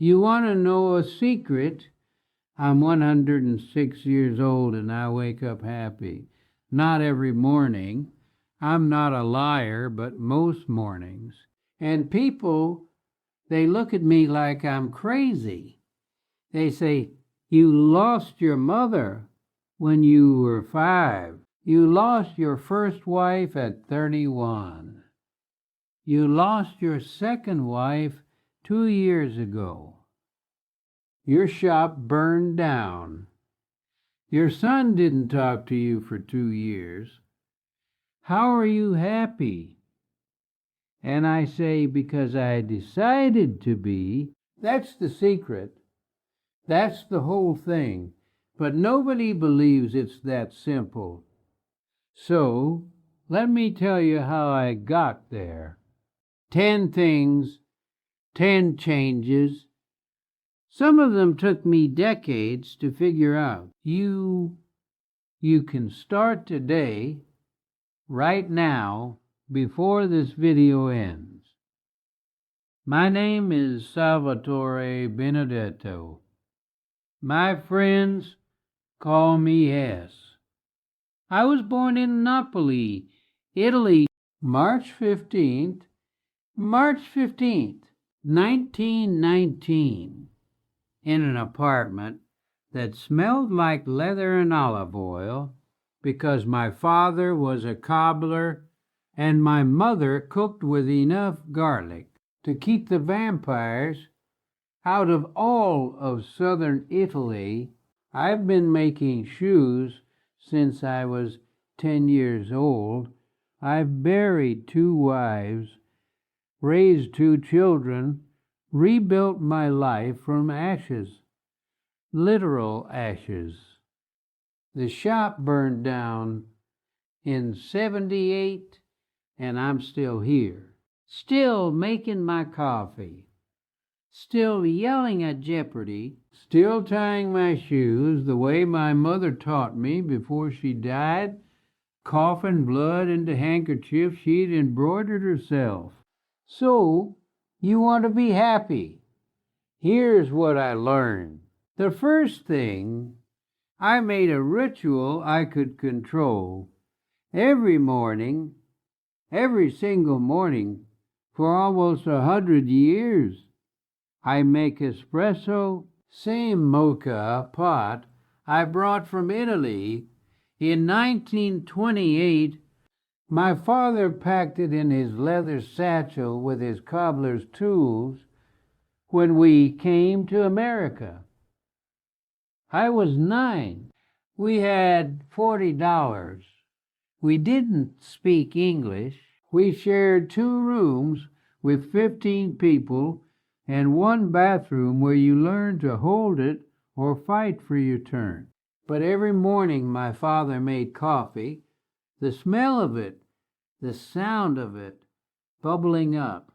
You want to know a secret? I'm 106 years old and I wake up happy. Not every morning. I'm not a liar, but most mornings. And people, they look at me like I'm crazy. They say, "You lost your mother when you were 5. You lost your first wife at 31. You lost your second wife 2 years ago. Your shop burned down. Your son didn't talk to you for 2 years. How are you happy?" And I say, because I decided to be. That's the secret. That's the whole thing. But nobody believes it's that simple. So, let me tell you how I got there. 10 things, 10 changes. Some of them took me decades to figure out. You can start today, right now, before this video ends. My name is Salvatore Benedetto. My friends call me S. I was born in Napoli, Italy, March 15th, 1919, in an apartment that smelled like leather and olive oil because my father was a cobbler and my mother cooked with enough garlic to keep the vampires out of all of southern Italy. I've been making shoes since I was 10 years old. I've buried 2 wives, raised 2 children, rebuilt my life from ashes, literal ashes. The shop burned down in 78, and I'm still here, still making my coffee, still yelling at Jeopardy, still tying my shoes the way my mother taught me before she died, coughing blood into handkerchiefs she'd embroidered herself. So, you want to be happy. Here's what I learned. The first thing, I made a ritual I could control. Every morning, every single morning, for almost 100 years, I make espresso, same mocha pot I brought from Italy. In 1928, my father packed it in his leather satchel with his cobbler's tools when we came to America. I was 9. We had $40. We didn't speak English. We shared 2 rooms with 15 people and 1 bathroom where you learn to hold it or fight for your turn. But every morning my father made coffee. The smell of it, the sound of it, bubbling up.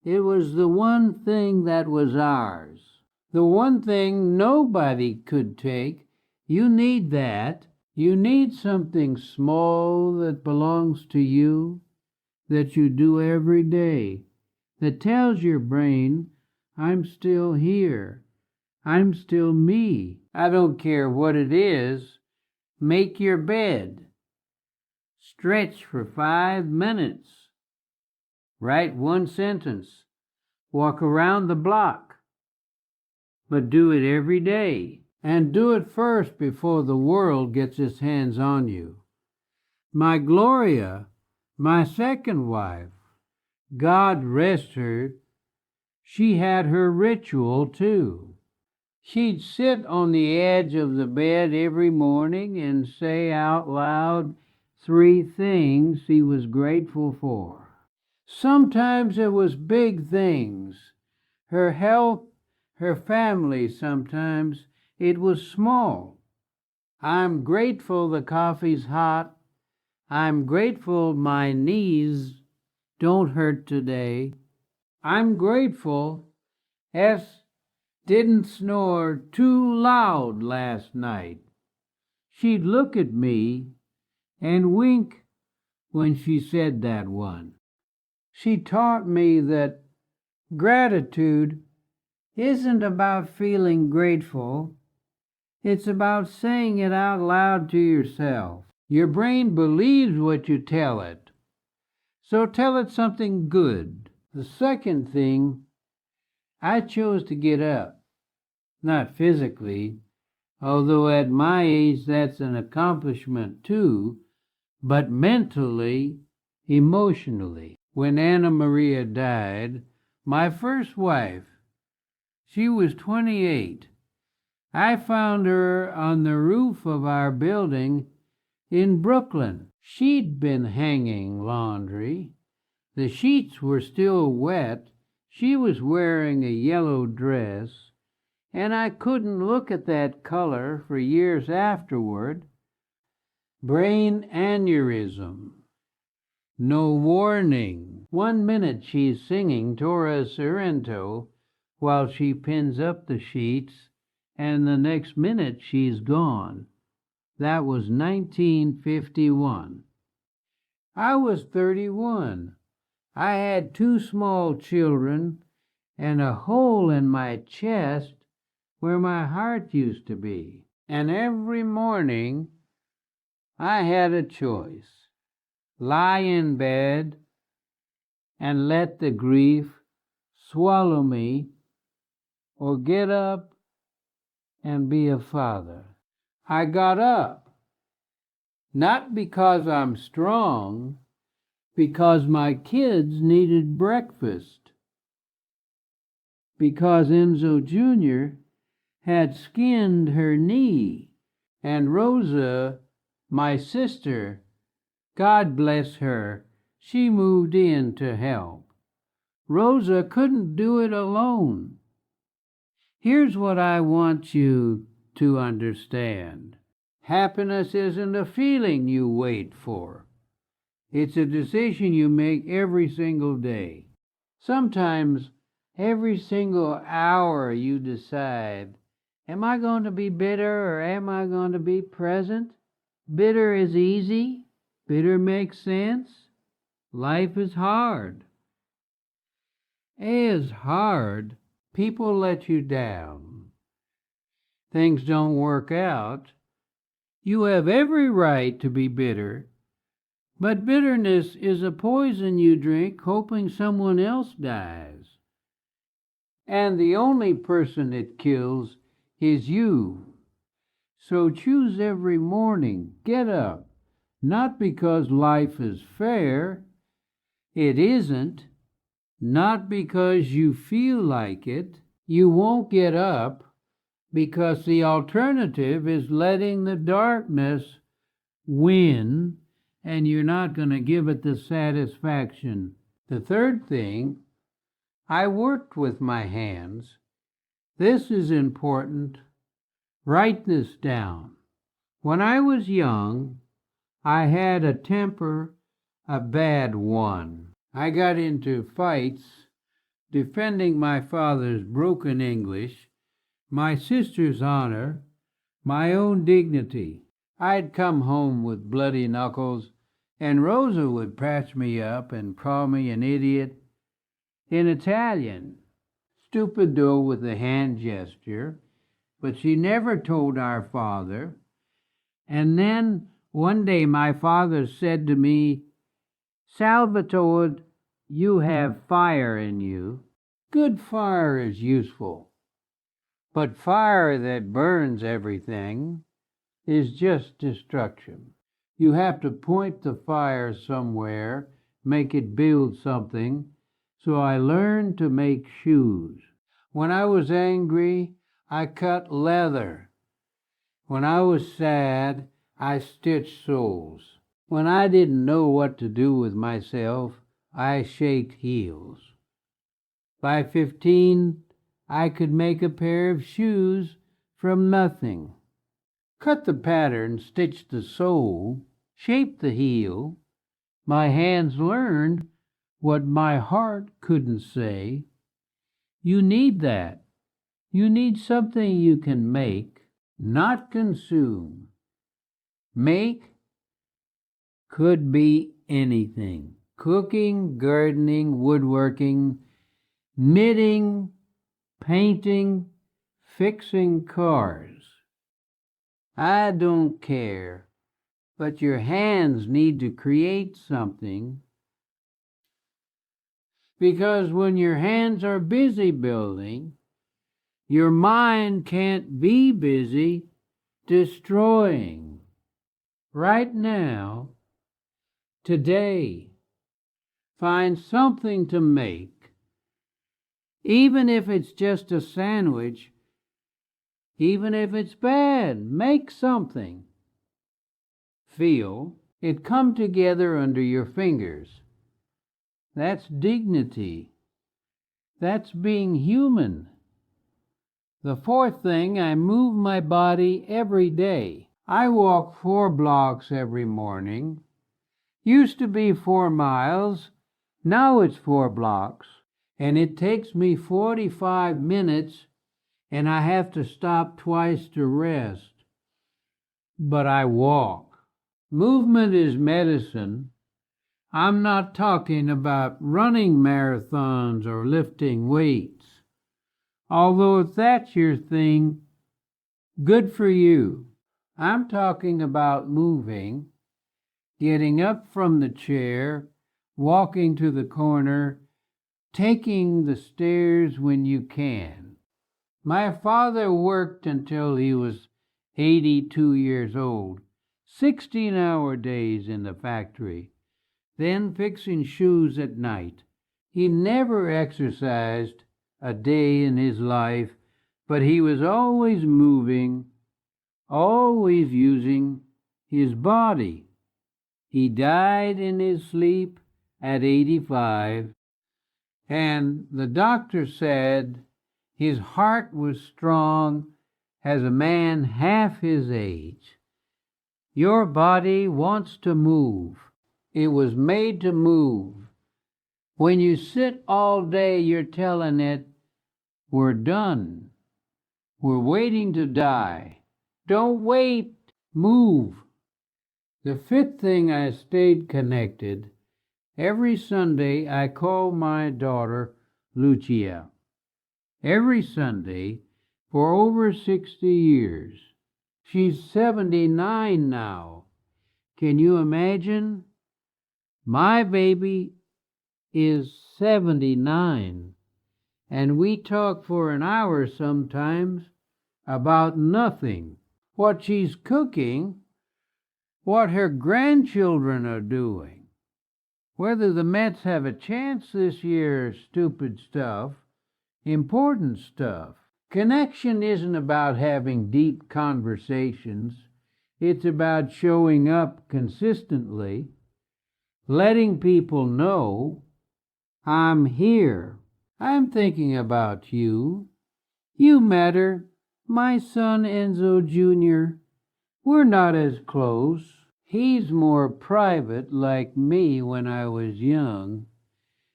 It was the one thing that was ours. The one thing nobody could take. You need that. You need something small that belongs to you, that you do every day, that tells your brain, I'm still here. I'm still me. I don't care what it is. Make your bed. Stretch for 5 minutes. Write 1 sentence. Walk around the block. But do it every day. And do it first before the world gets its hands on you. My Gloria, my second wife, God rest her, she had her ritual too. She'd sit on the edge of the bed every morning and say out loud 3 things she was grateful for. Sometimes it was big things. Her health, her family. Sometimes it was small. I'm grateful the coffee's hot. I'm grateful my knees don't hurt today. I'm grateful S didn't snore too loud last night. She'd look at me and wink when she said that one. She taught me that gratitude isn't about feeling grateful. It's about saying it out loud to yourself. Your brain believes what you tell it, so tell it something good. The second thing, I chose to get up, not physically, although at my age that's an accomplishment too, but mentally, emotionally. When Anna Maria died, my first wife, she was 28. I found her on the roof of our building in Brooklyn. She'd been hanging laundry. The sheets were still wet. She was wearing a yellow dress, and I couldn't look at that color for years afterward. Brain aneurysm. No warning. 1 minute she's singing Torah Sorrento while she pins up the sheets, and the next minute she's gone. That was 1951. I was 31. I had 2 small children and a hole in my chest where my heart used to be. And every morning I had a choice: lie in bed and let the grief swallow me, or get up and be a father. I got up, not because I'm strong, because my kids needed breakfast, because Enzo Jr. had skinned her knee, and Rosa, my sister, God bless her, she moved in to help. Rosa couldn't do it alone. Here's what I want you to understand. Happiness isn't a feeling you wait for. It's a decision you make every single day. Sometimes every single hour you decide, am I going to be bitter or am I going to be present? Bitter is easy. Bitter makes sense. Life is hard. Is hard. People let you down. Things don't work out. You have every right to be bitter, but bitterness is a poison you drink hoping someone else dies. And the only person it kills is you. So choose every morning, get up, not because life is fair. It isn't. Not because you feel like it. You won't get up because the alternative is letting the darkness win, and you're not going to give it the satisfaction. The third thing, I worked with my hands. This is important. Write this down. When I was young, I had a temper, a bad one. I got into fights defending my father's broken English, my sister's honor, my own dignity. I'd come home with bloody knuckles, and Rosa would patch me up and call me an idiot in Italian. Stupido with a hand gesture, but she never told our father. And then one day my father said to me, Salvatore, you have fire in you. Good fire is useful, but fire that burns everything is just destruction. You have to point the fire somewhere, make it build something. So I learned to make shoes. When I was angry, I cut leather. When I was sad, I stitched soles. When I didn't know what to do with myself, I shaped heels. By 15, I could make a pair of shoes from nothing. Cut the pattern, stitch the sole, shape the heel. My hands learned what my heart couldn't say. You need that. You need something you can make, not consume. Make could be anything. Cooking, gardening, woodworking, knitting, painting, fixing cars. I don't care, but your hands need to create something, because when your hands are busy building, your mind can't be busy destroying. Right now, today, find something to make. Even if it's just a sandwich, even if it's bad, make something. Feel it come together under your fingers. That's dignity. That's being human. The fourth thing, I move my body every day. I walk 4 blocks every morning. Used to be 4 miles. Now it's 4 blocks. And it takes me 45 minutes, and I have to stop twice to rest. But I walk. Movement is medicine. I'm not talking about running marathons or lifting weights. Although if that's your thing, good for you. I'm talking about moving, getting up from the chair, walking to the corner, taking the stairs when you can. My father worked until he was 82 years old, 16-hour days in the factory, then fixing shoes at night. He never exercised a day in his life, but he was always moving, always using his body. He died in his sleep at 85, and the doctor said his heart was strong as a man half his age. Your body wants to move. It was made to move. When you sit all day, you're telling it, we're done. We're waiting to die. Don't wait. Move. The fifth thing, I stayed connected. Every Sunday, I call my daughter Lucia. Every Sunday for over 60 years. She's 79 now. Can you imagine? My baby is 79, and we talk for an hour sometimes about nothing. What she's cooking, what her grandchildren are doing, whether the Mets have a chance this year, stupid stuff, important stuff. Connection isn't about having deep conversations. It's about showing up consistently, letting people know, I'm here. I'm thinking about you. You matter. My son Enzo Jr., we're not as close. He's more private like me when I was young.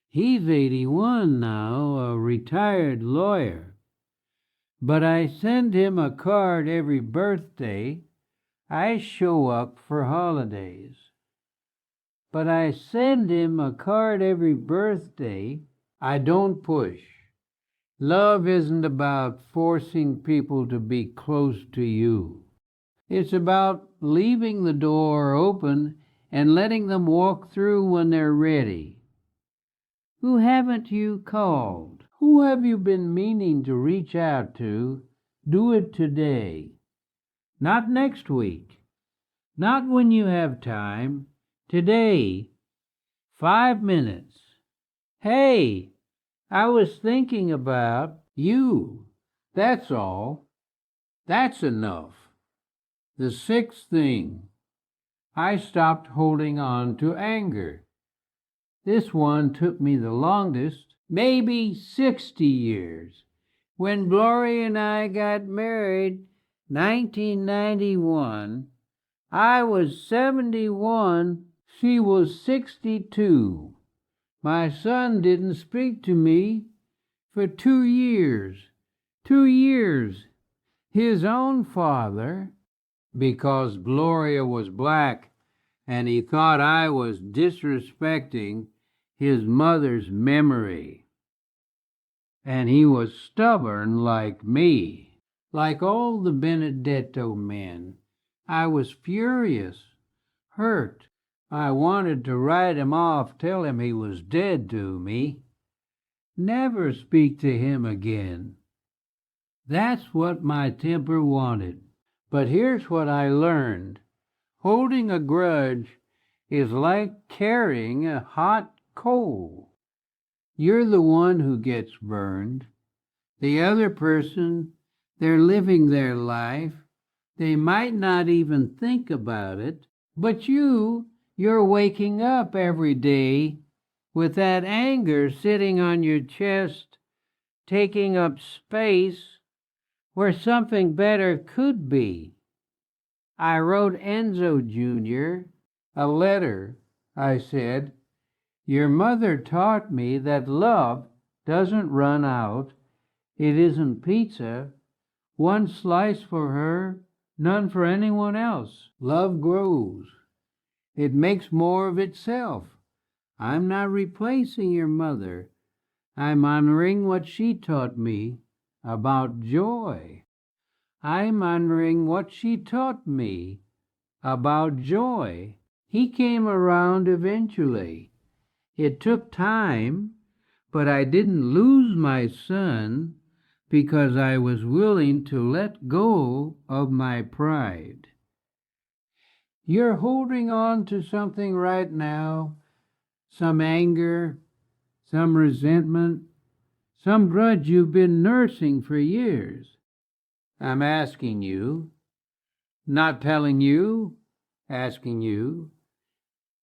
He's 81 now, a retired lawyer. But I send him a card every birthday. I show up for holidays. But I send him a card every birthday. I don't push. Love isn't about forcing people to be close to you. It's about leaving the door open and letting them walk through when they're ready. Who haven't you called? Who have you been meaning to reach out to? Do it today. Not next week. Not when you have time. Today. 5 minutes. Hey, I was thinking about you. That's all. That's enough. The sixth thing, I stopped holding on to anger. This one took me the longest, maybe 60 years. When Gloria and I got married, 1991, I was 71, she was 62. My son didn't speak to me for 2 years. 2 years. His own father, because Gloria was black and he thought I was disrespecting his mother's memory. and he was stubborn like me. Like all the Benedetto men, I was furious, hurt. I wanted to write him off, tell him he was dead to me, never speak to him again. That's what my temper wanted. But here's what I learned. Holding a grudge is like carrying a hot coal. You're the one who gets burned. The other person, they're living their life. They might not even think about it, but you're waking up every day with that anger sitting on your chest, taking up space where something better could be. I wrote Enzo Jr. a letter. I said, "Your mother taught me that love doesn't run out. It isn't pizza. One slice for her, none for anyone else. Love grows. It makes more of itself. I'm not replacing your mother. I'm honoring what she taught me about joy. I'm honoring what she taught me about joy." He came around eventually. It took time, but I didn't lose my son because I was willing to let go of my pride. You're holding on to something right now, some anger, some resentment, some grudge you've been nursing for years. I'm asking you, not telling you, asking you,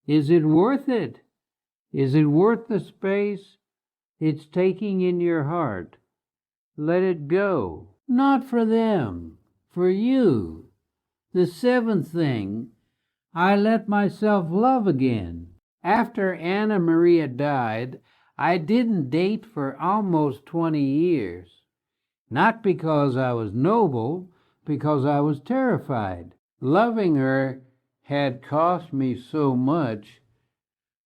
is it worth it? Is it worth the space it's taking in your heart? Let it go. Not for them, for you. The seventh thing, I let myself love again. After Anna Maria died, I didn't date for almost 20 years. Not because I was noble, because I was terrified. Loving her had cost me so much.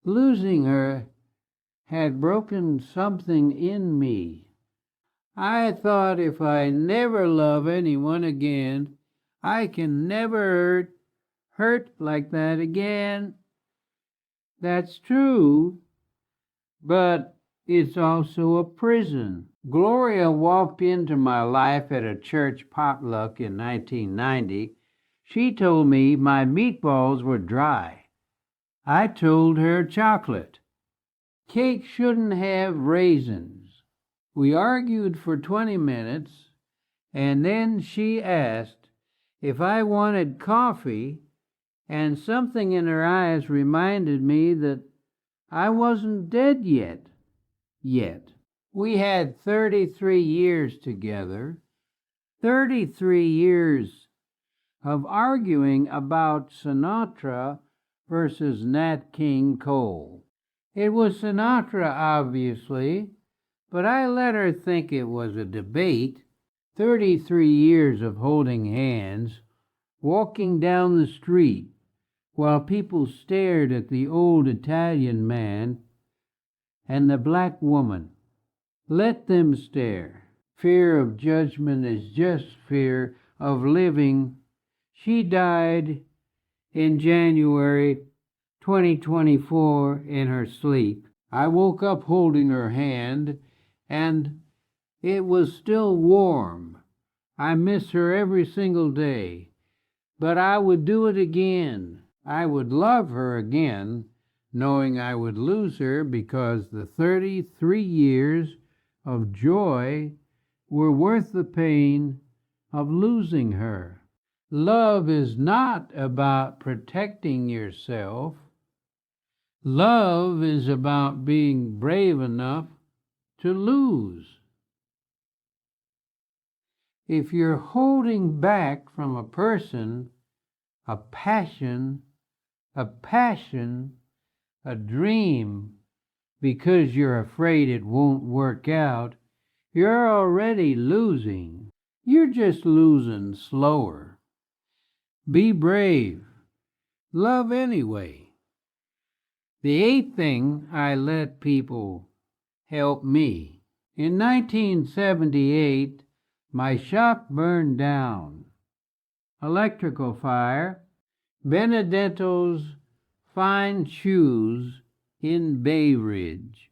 Losing her had broken something in me. I thought if I never love anyone again, I can never hurt like that again. That's true, but it's also a prison. Gloria walked into my life at a church potluck in 1990. She told me my meatballs were dry. I told her chocolate. Cake shouldn't have raisins. We argued for 20 minutes, and then she asked if I wanted coffee, and something in her eyes reminded me that I wasn't dead yet. We had 33 years together, 33 years of arguing about Sinatra versus Nat King Cole. It was Sinatra, obviously, but I let her think it was a debate. 33 years of holding hands, walking down the street while people stared at the old Italian man and the black woman. Let them stare. Fear of judgment is just fear of living. She died in January 2024 in her sleep. I woke up holding her hand, and it was still warm. I miss her every single day, but I would do it again. I would love her again, knowing I would lose her because the 33 years of joy were worth the pain of losing her. Love is not about protecting yourself. Love is about being brave enough to lose. If you're holding back from a person, a passion, a dream, because you're afraid it won't work out, you're already losing. You're just losing slower. Be brave. Love anyway. The eighth thing I let people help me In 1978, my shop burned down. Electrical fire, Benedetto's fine shoes in Bay Ridge.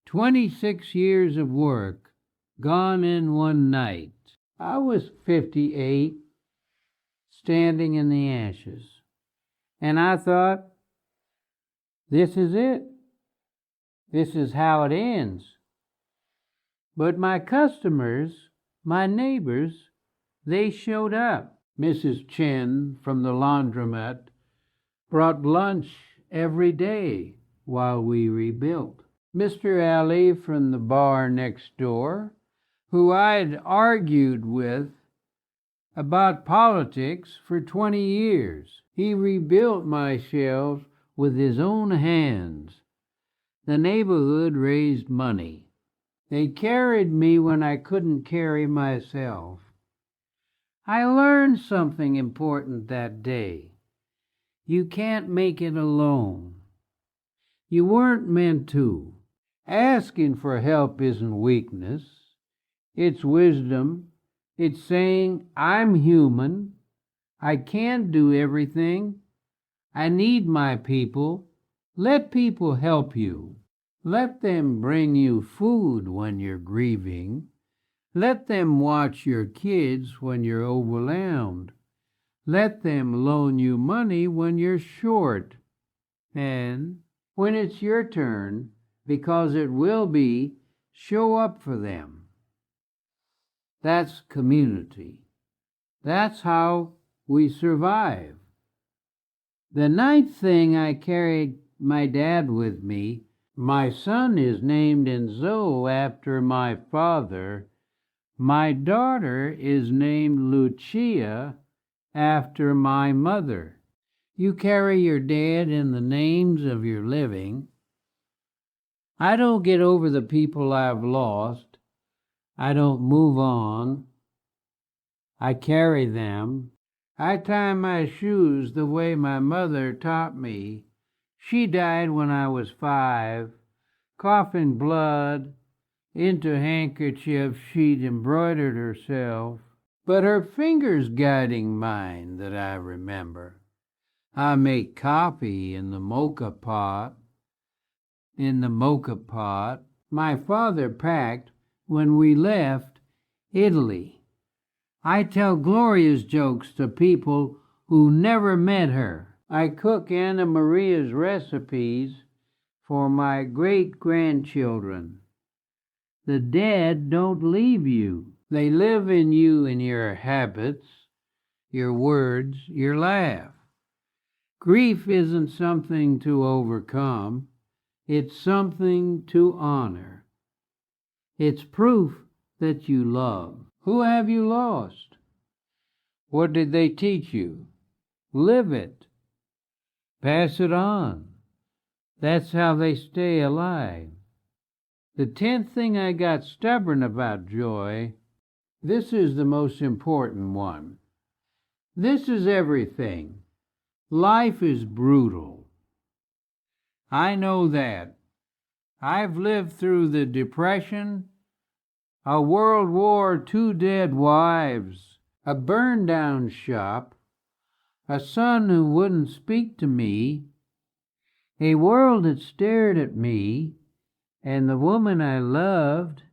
26 years of work gone in one night. I was 58, standing in the ashes, and I thought, this is it. This is how it ends. But my customers, my neighbors, they showed up. Mrs. Chen from the laundromat brought lunch every day while we rebuilt. Mr. Ali from the bar next door, who I'd argued with about politics for 20 years, he rebuilt my shelves with his own hands. The neighborhood raised money. They carried me when I couldn't carry myself. I learned something important that day. You can't make it alone. You weren't meant to. Asking for help isn't weakness. It's wisdom. It's saying, I'm human. I can't do everything. I need my people. Let people help you. Let them bring you food when you're grieving. Let them watch your kids when you're overwhelmed. Let them loan you money when you're short. And when it's your turn, because it will be, show up for them. That's community. That's how we survive. The ninth thing, I carried my dad with me. My son is named Enzo after my father. My daughter is named Lucia after my mother. You carry your dad in the names of your living. I don't get over the people I've lost. I don't move on. I carry them. I tie my shoes the way my mother taught me. She died when I was 5, coughing blood into handkerchiefs she'd embroidered herself, but her fingers guiding mine that I remember. I make coffee in the mocha pot. My father packed when we left Italy. I tell Gloria's jokes to people who never met her. I cook Anna Maria's recipes for my great-grandchildren. The dead don't leave you. They live in you in your habits, your words, your laugh. Grief isn't something to overcome. It's something to honor. It's proof that you love. Who have you lost? What did they teach you? Live it. Pass it on. That's how they stay alive. The 10th thing, I got stubborn about joy. This is the most important one. This is everything. Life is brutal. I know that. I've lived through the Depression, a World War, 2 dead wives, a burned down shop, a son who wouldn't speak to me, a world that stared at me, and the woman I loved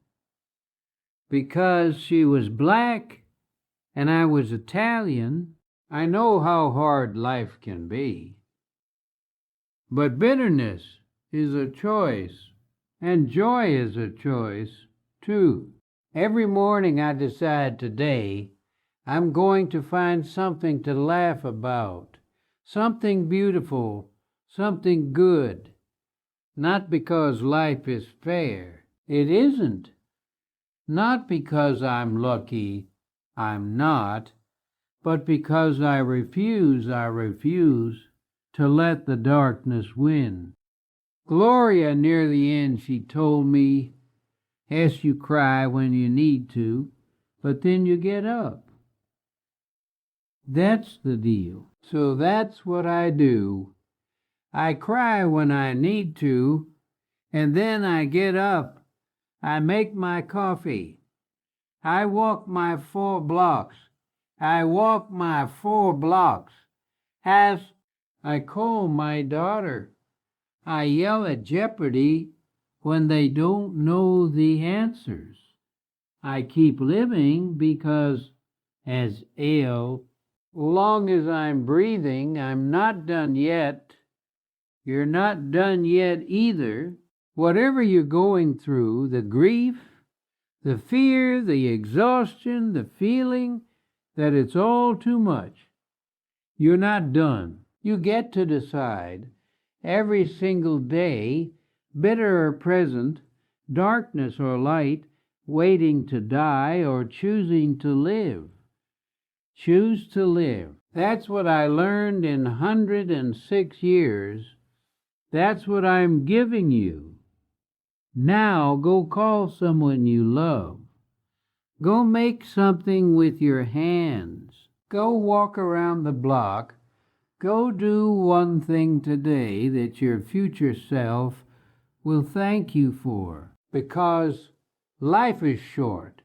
because she was black and I was Italian. I know how hard life can be. But bitterness is a choice, and joy is a choice, too. Every morning I decide today I'm going to find something to laugh about, something beautiful, something good. Not because life is fair. It isn't. Not because I'm lucky. I'm not. But because I refuse to let the darkness win. Gloria, near the end, she told me, yes, you cry when you need to, but then you get up. That's the deal. So that's what I do. I cry when I need to, and then I get up I make my coffee. I walk my 4 blocks. I walk my 4 blocks. As I call my daughter, I yell at Jeopardy when they don't know the answers. I keep living because, as long as I'm breathing, I'm not done yet. You're not done yet either. Whatever you're going through, the grief, the fear, the exhaustion, the feeling that it's all too much, you're not done. You get to decide every single day, bitter or present, darkness or light, waiting to die or choosing to live. Choose to live. That's what I learned in 106 years. That's what I'm giving you. Now go call someone you love. Go make something with your hands. Go walk around the block. Go do one thing today that your future self will thank you for. Because life is short.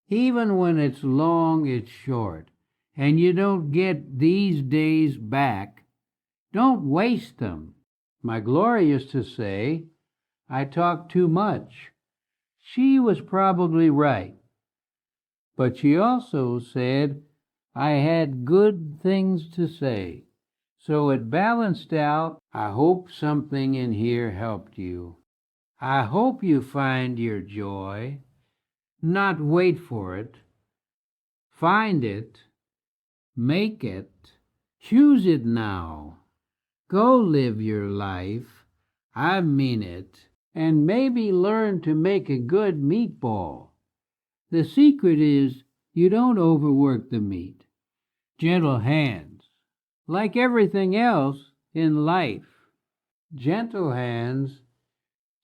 Even when it's long, it's short. And you don't get these days back. Don't waste them. My Gloria used to say, I talk too much. She was probably right. But she also said I had good things to say. So it balanced out. I hope something in here helped you. I hope you find your joy. Not wait for it. Find it. Make it. Choose it now. Go live your life. I mean it. And maybe learn to make a good meatball. The secret is you don't overwork the meat. Gentle hands. Like everything else in life. Gentle hands.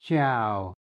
Ciao.